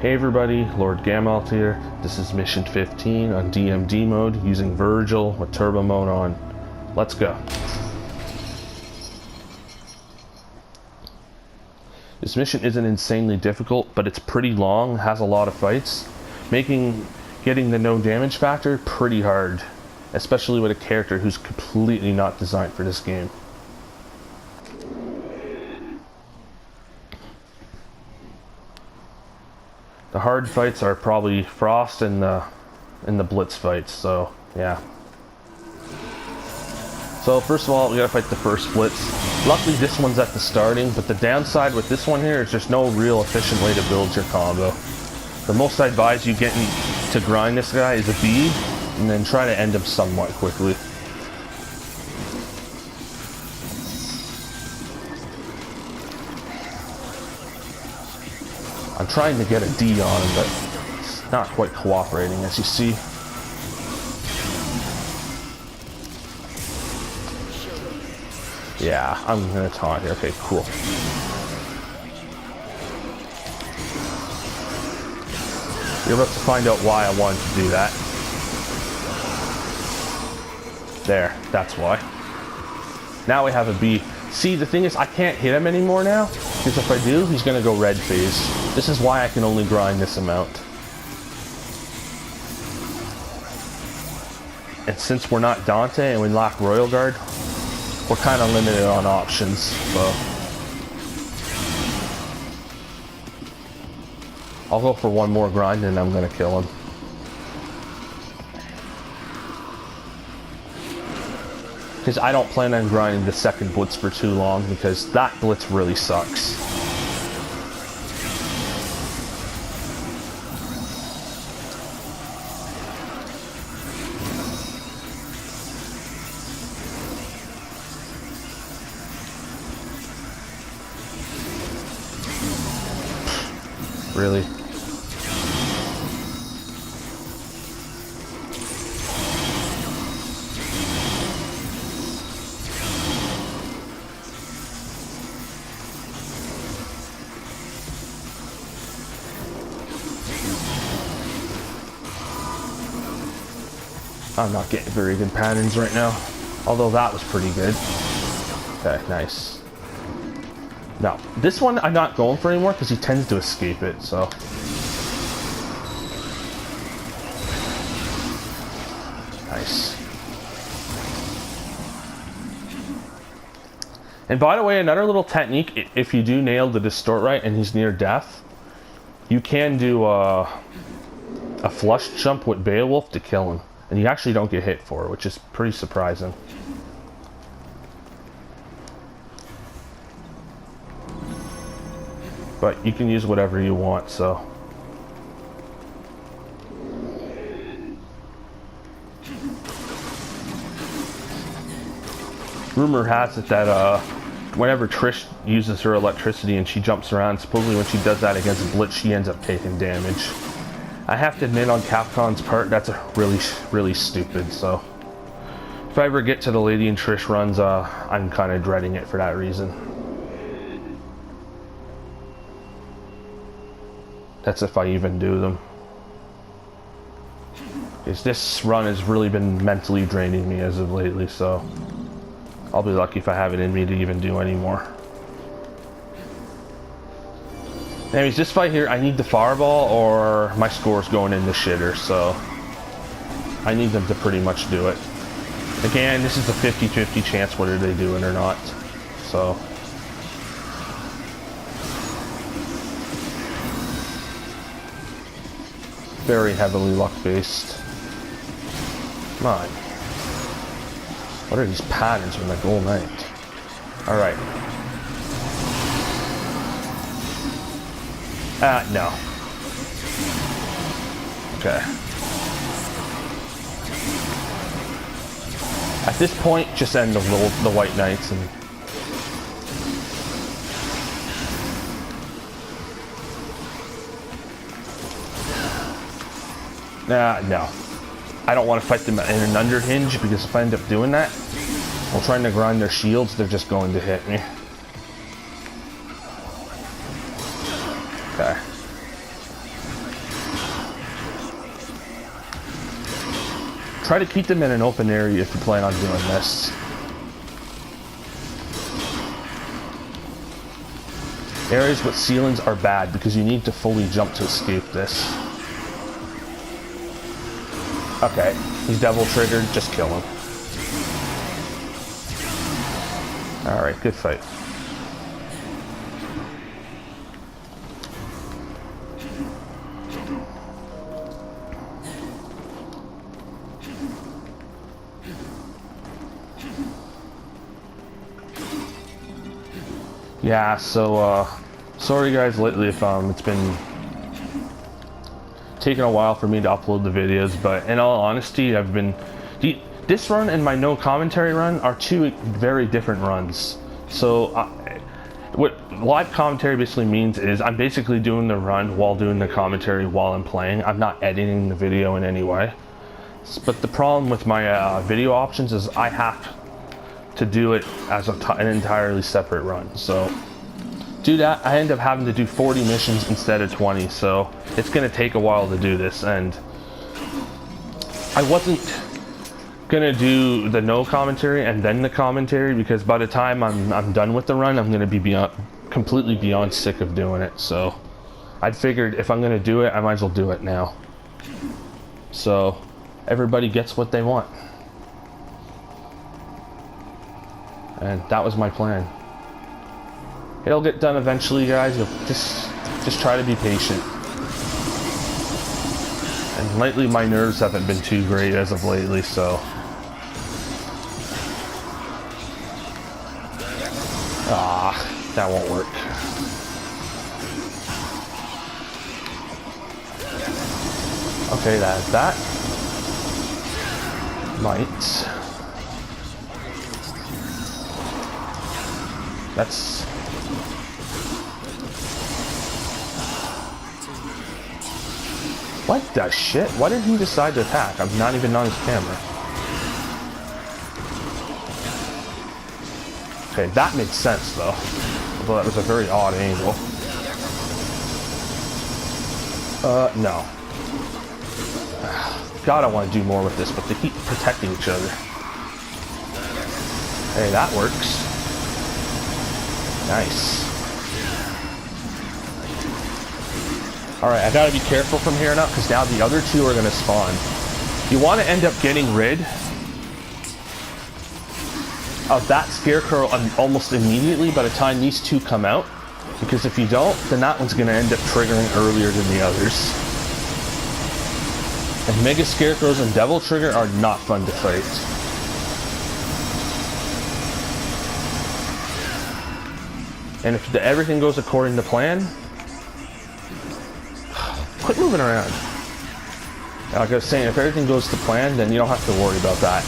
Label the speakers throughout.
Speaker 1: Hey everybody, LordGamolth here. This is mission 15 on DMD mode using Vergil with turbo mode on. Let's go. This mission isn't insanely difficult, but it's pretty long, has a lot of fights, making getting the no damage factor pretty hard, especially with a character who's completely not designed for this game. The hard fights are probably Frost and the Blitz fights, so yeah. So first of all, we gotta fight the first Blitz. Luckily this one's at the starting, but the downside with this one here is there's no real efficient way to build your combo. The most I advise you getting to grind this guy is a B, and then try to end him somewhat quickly. I'm trying to get a D on him, but it's not quite cooperating, as you see. Yeah, I'm gonna taunt here. Okay, cool. You're about to find out why I wanted to do that. There, that's why. Now we have a B. See, the thing is, I can't hit him anymore now, because if I do, he's gonna go red phase. This is why I can only grind this amount. And since we're not Dante and we lack Royal Guard, we're kind of limited on options, so. I'll go for one more grind and I'm gonna kill him. Because I don't plan on grinding the second Blitz for too long, because that Blitz really sucks. Really? I'm not getting very good patterns right now, although that was pretty good. Okay, nice. Now, this one I'm not going for anymore because he tends to escape it, so. Nice. And by the way, another little technique, if you do nail the distort right and he's near death, you can do a flush jump with Beowulf to kill him. And you actually don't get hit for it, which is pretty surprising. But you can use whatever you want, so. Rumor has it that whenever Trish uses her electricity and she jumps around, supposedly when she does that against Blitz, she ends up taking damage. I have to admit, on Capcom's part, that's really stupid, so. If I ever get to the Lady and Trish runs, I'm kind of dreading it for that reason. That's if I even do them. Because this run has really been mentally draining me as of lately, so. I'll be lucky if I have it in me to even do any more. Anyways, this fight here, I need the fireball or my score's going in the shitter, so I need them to pretty much do it. Again, this is a 50-50 chance whether they do it or not, so. Very heavily luck-based. Come on. What are these patterns from the Gold Knight? Alright. No. Okay. At this point, just end the White Knights and... No. I don't want to fight them in an underhinge, because if I end up doing that, while trying to grind their shields, they're just going to hit me. Okay. Try to keep them in an open area if you plan on doing this. Areas with ceilings are bad because you need to fully jump to escape this. Okay, he's devil triggered, just kill him. Alright, good fight. Yeah, so, sorry guys lately if, it's been taking a while for me to upload the videos, but in all honesty, I've been... This run and my no commentary run are two very different runs. So, what live commentary basically means is I'm basically doing the run while doing the commentary while I'm playing. I'm not editing the video in any way. But the problem with my video options is I have to do it as an entirely separate run. So do that, I end up having to do 40 missions instead of 20, so it's gonna take a while to do this, and I wasn't gonna do the no commentary and then the commentary because by the time I'm done with the run, I'm gonna be completely beyond sick of doing it. So I figured if I'm gonna do it, I might as well do it now, so everybody gets what they want. And that was my plan. It'll get done eventually, guys. You'll just try to be patient. And lately my nerves haven't been too great as of lately, so... Ah, that won't work. Okay, that might... That's... What the shit? Why did he decide to attack? I'm not even on his camera. Okay, that makes sense though. Although that was a very odd angle. No. God, I want to do more with this, but they keep protecting each other. Hey, that works. Nice. Alright, I gotta be careful from here on out because now the other two are gonna spawn. You want to end up getting rid of that scarecrow almost immediately by the time these two come out, because if you don't, then that one's gonna end up triggering earlier than the others. And mega scarecrows and devil trigger are not fun to fight. And if everything goes according to plan, quit moving around. Like I was saying, if everything goes to plan, then you don't have to worry about that.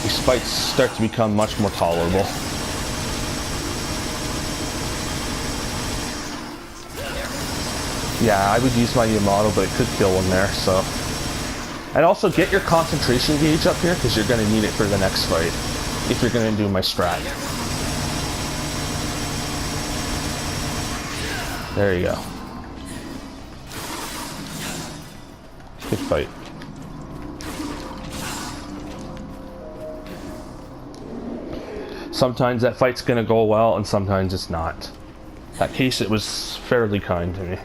Speaker 1: These fights start to become much more tolerable. Yeah, I would use my Yamato, but it could kill him there, so. And also get your concentration gauge up here, because you're going to need it for the next fight. If you're going to do my strat. There you go. Good fight. Sometimes that fight's going to go well, and sometimes it's not. In that case, it was fairly kind to me.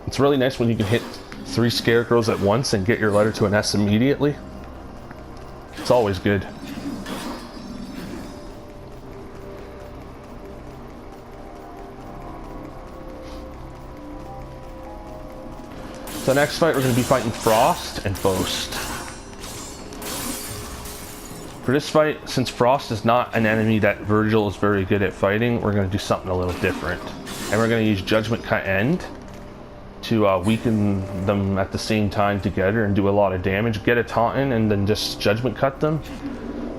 Speaker 1: It's really nice when you can hit 3 scarecrows at once and get your letter to an S immediately. It's always good. So next fight we're going to be fighting Frost and Boast. For this fight, since Frost is not an enemy that Vergil is very good at fighting, we're going to do something a little different. And we're going to use Judgment Cut End to weaken them at the same time together and do a lot of damage. Get a taunt in and then just Judgment Cut them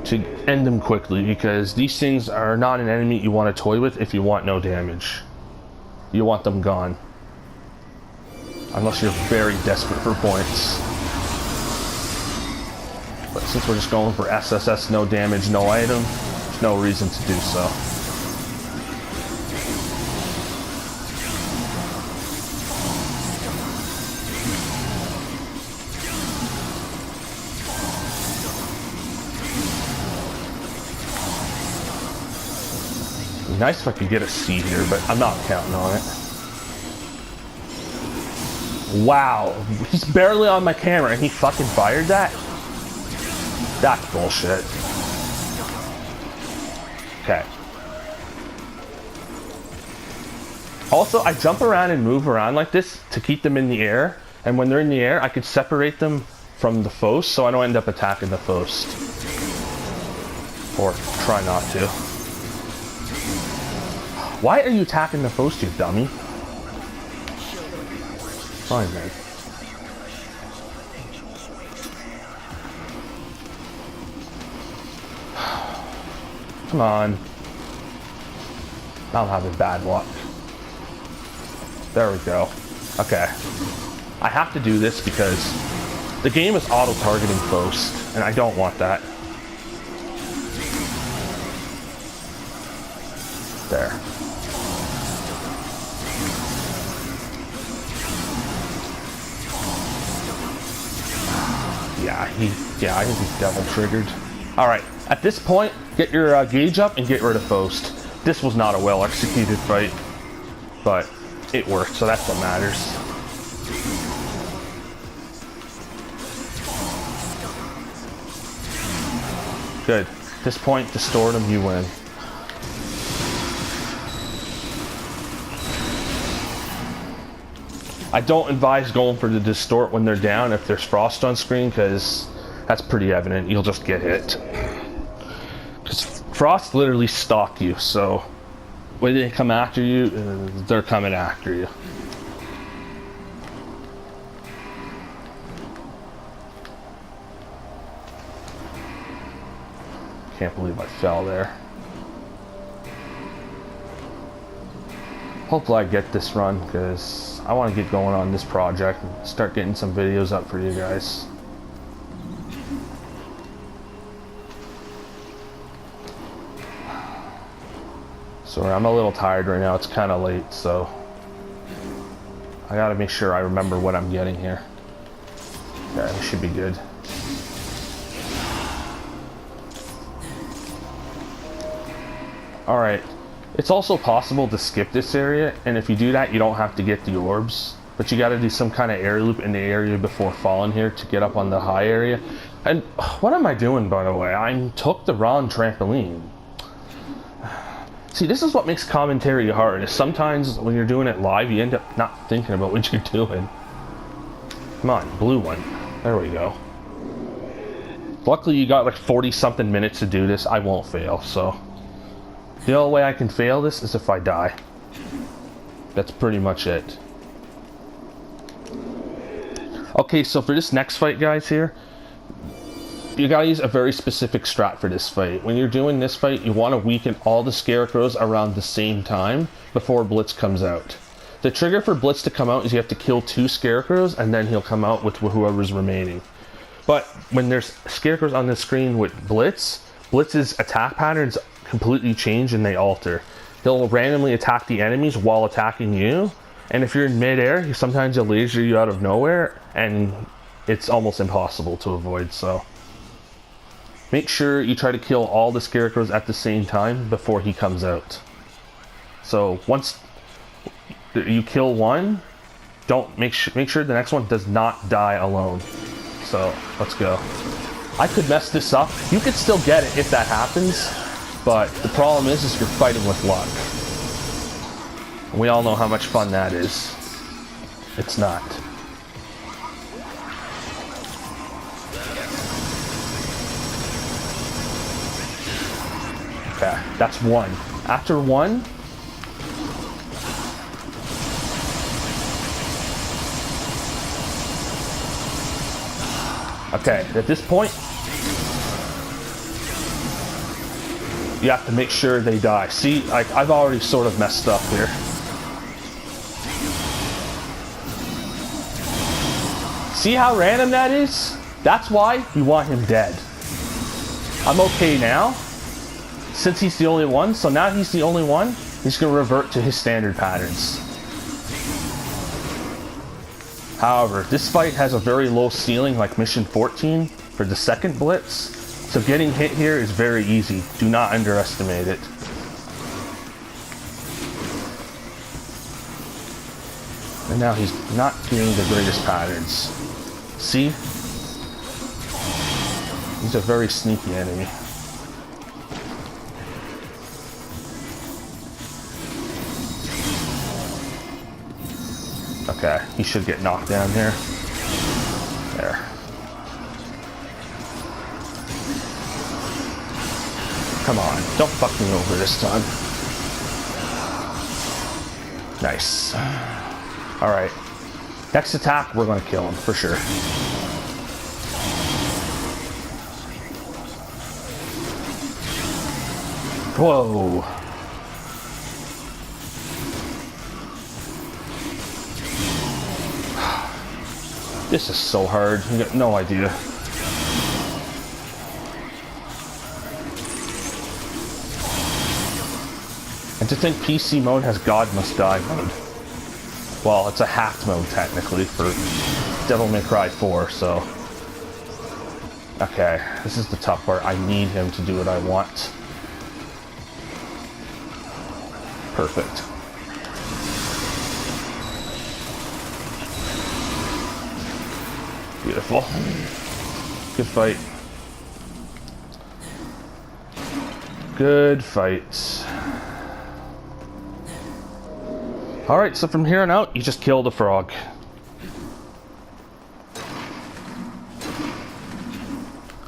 Speaker 1: to end them quickly, because these things are not an enemy you want to toy with if you want no damage. You want them gone. Unless you're very desperate for points. But since we're just going for SSS, no damage, no item, there's no reason to do so. It'd be nice if I could get a C here, but I'm not counting on it. Wow, he's barely on my camera and he fucking fired that? That's bullshit. Okay. Also, I jump around and move around like this to keep them in the air, and when they're in the air, I could separate them from the foes so I don't end up attacking the foes. Or try not to. Why are you attacking the foes, you dummy? Fine, man. Come on. I'm having bad luck. There we go. Okay. I have to do this because the game is auto-targeting foes, and I don't want that. There. Yeah, I think he's devil triggered. Alright, at this point, get your gauge up and get rid of Faust. This was not a well-executed fight, but it worked, so that's what matters. Good. At this point, distort them, you win. I don't advise going for the distort when they're down if there's frost on screen, because that's pretty evident. You'll just get hit. Because frost literally stalk you, so when they come after you, they're coming after you. Can't believe I fell there. Hopefully I get this run, because I want to get going on this project and start getting some videos up for you guys. Sorry, I'm a little tired right now. It's kind of late, so I gotta make sure I remember what I'm getting here. Okay, we should be good. Alright, it's also possible to skip this area, and if you do that, you don't have to get the orbs. But you gotta do some kind of air loop in the area before falling here to get up on the high area. And what am I doing, by the way? I took the wrong trampoline. See, this is what makes commentary hard, is sometimes when you're doing it live, you end up not thinking about what you're doing. Come on, blue one. There we go. Luckily, you got like 40-something minutes to do this. I won't fail, so. The only way I can fail this is if I die. That's pretty much it. Okay, so for this next fight, guys, here, you gotta use a very specific strat for this fight. When you're doing this fight, you want to weaken all the scarecrows around the same time before Blitz comes out. The trigger for Blitz to come out is you have to kill 2 scarecrows, and then he'll come out with whoever's remaining. But when there's scarecrows on the screen with Blitz, Blitz's attack patterns completely change and they alter. He'll randomly attack the enemies while attacking you, and if you're in midair, sometimes he'll laser you out of nowhere, and it's almost impossible to avoid, so. Make sure you try to kill all the scarecrows at the same time before he comes out. So once you kill one, make sure the next one does not die alone. So let's go. I could mess this up. You could still get it if that happens, but the problem is you're fighting with luck. And we all know how much fun that is. It's not. Okay, that's 1. After 1, okay, at this point, you have to make sure they die. See, I've already sort of messed up here. See how random that is? That's why you want him dead. I'm okay now. Since he's the only one, so now he's the only one, he's going to revert to his standard patterns. However, this fight has a very low ceiling like Mission 14 for the second Blitz, so getting hit here is very easy. Do not underestimate it. And now he's not doing the greatest patterns. See? He's a very sneaky enemy. Okay, he should get knocked down here. There. Come on, don't fuck me over this time. Nice. Alright. Next attack, we're gonna kill him, for sure. Whoa. This is so hard. You got no idea. And to think PC mode has God Must Die mode. Well, it's a hacked mode technically for Devil May Cry 4, so... Okay, this is the tough part. I need him to do what I want. Perfect. Beautiful. Good fight. Good fight. Alright, so from here on out, you just kill the frog.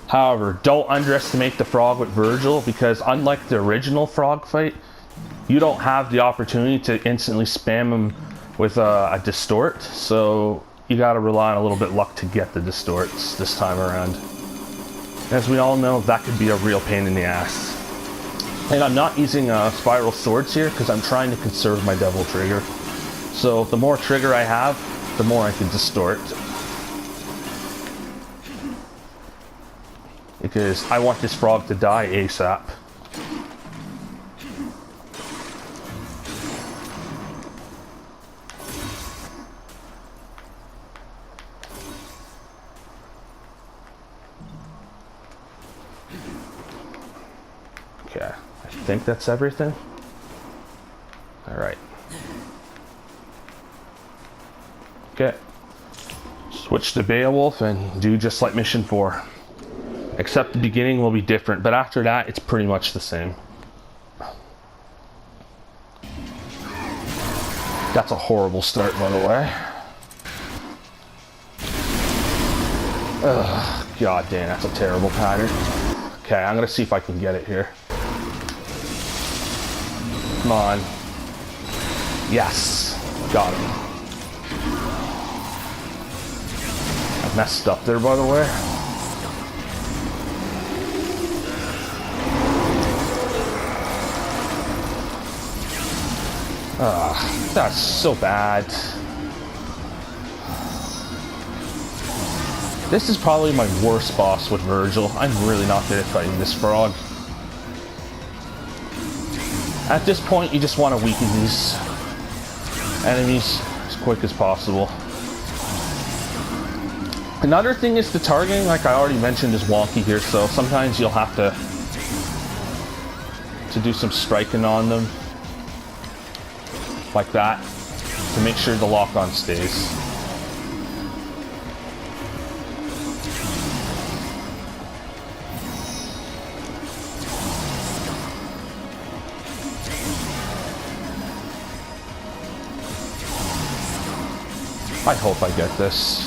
Speaker 1: However, don't underestimate the frog with Vergil, because unlike the original frog fight, you don't have the opportunity to instantly spam him with a distort, so you gotta rely on a little bit of luck to get the distorts this time around. As we all know, that could be a real pain in the ass. And I'm not using spiral swords here because I'm trying to conserve my devil trigger. So the more trigger I have, the more I can distort. Because I want this frog to die ASAP. Okay, I think that's everything. All right. Okay. Switch to Beowulf and do just like mission 4. Except the beginning will be different, but after that, it's pretty much the same. That's a horrible start, by the way. Ugh, god damn, that's a terrible pattern. Okay, I'm gonna see if I can get it here. Come on. Yes. Got him. I messed up there, by the way. That's so bad. This is probably my worst boss with Vergil. I'm really not good at fighting this frog. At this point, you just want to weaken these enemies as quick as possible. Another thing is the targeting, like I already mentioned, is wonky here, so sometimes you'll have to do some striking on them. Like that, to make sure the lock-on stays. I hope I get this.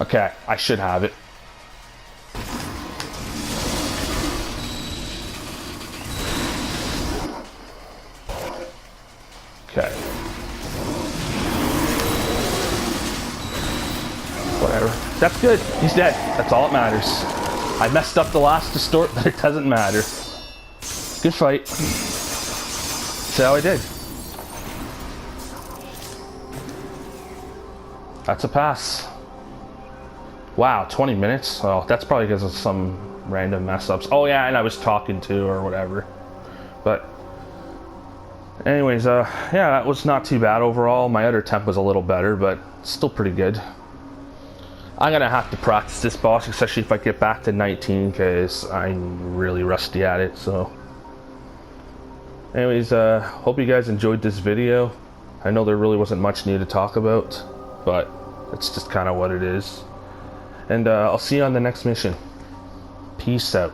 Speaker 1: Okay, I should have it. Okay. Whatever. That's good. He's dead. That's all that matters. I messed up the last distort, but it doesn't matter. Good fight. See how I did. That's a pass. Wow, 20 minutes? Oh, that's probably because of some random mess-ups. Oh yeah, and I was talking to or whatever. But anyways, yeah, that was not too bad overall. My other temp was a little better, but still pretty good. I'm gonna have to practice this boss, especially if I get back to 19, because I'm really rusty at it, so. Anyways, hope you guys enjoyed this video. I know there really wasn't much new to talk about, but it's just kind of what it is. And I'll see you on the next mission. Peace out.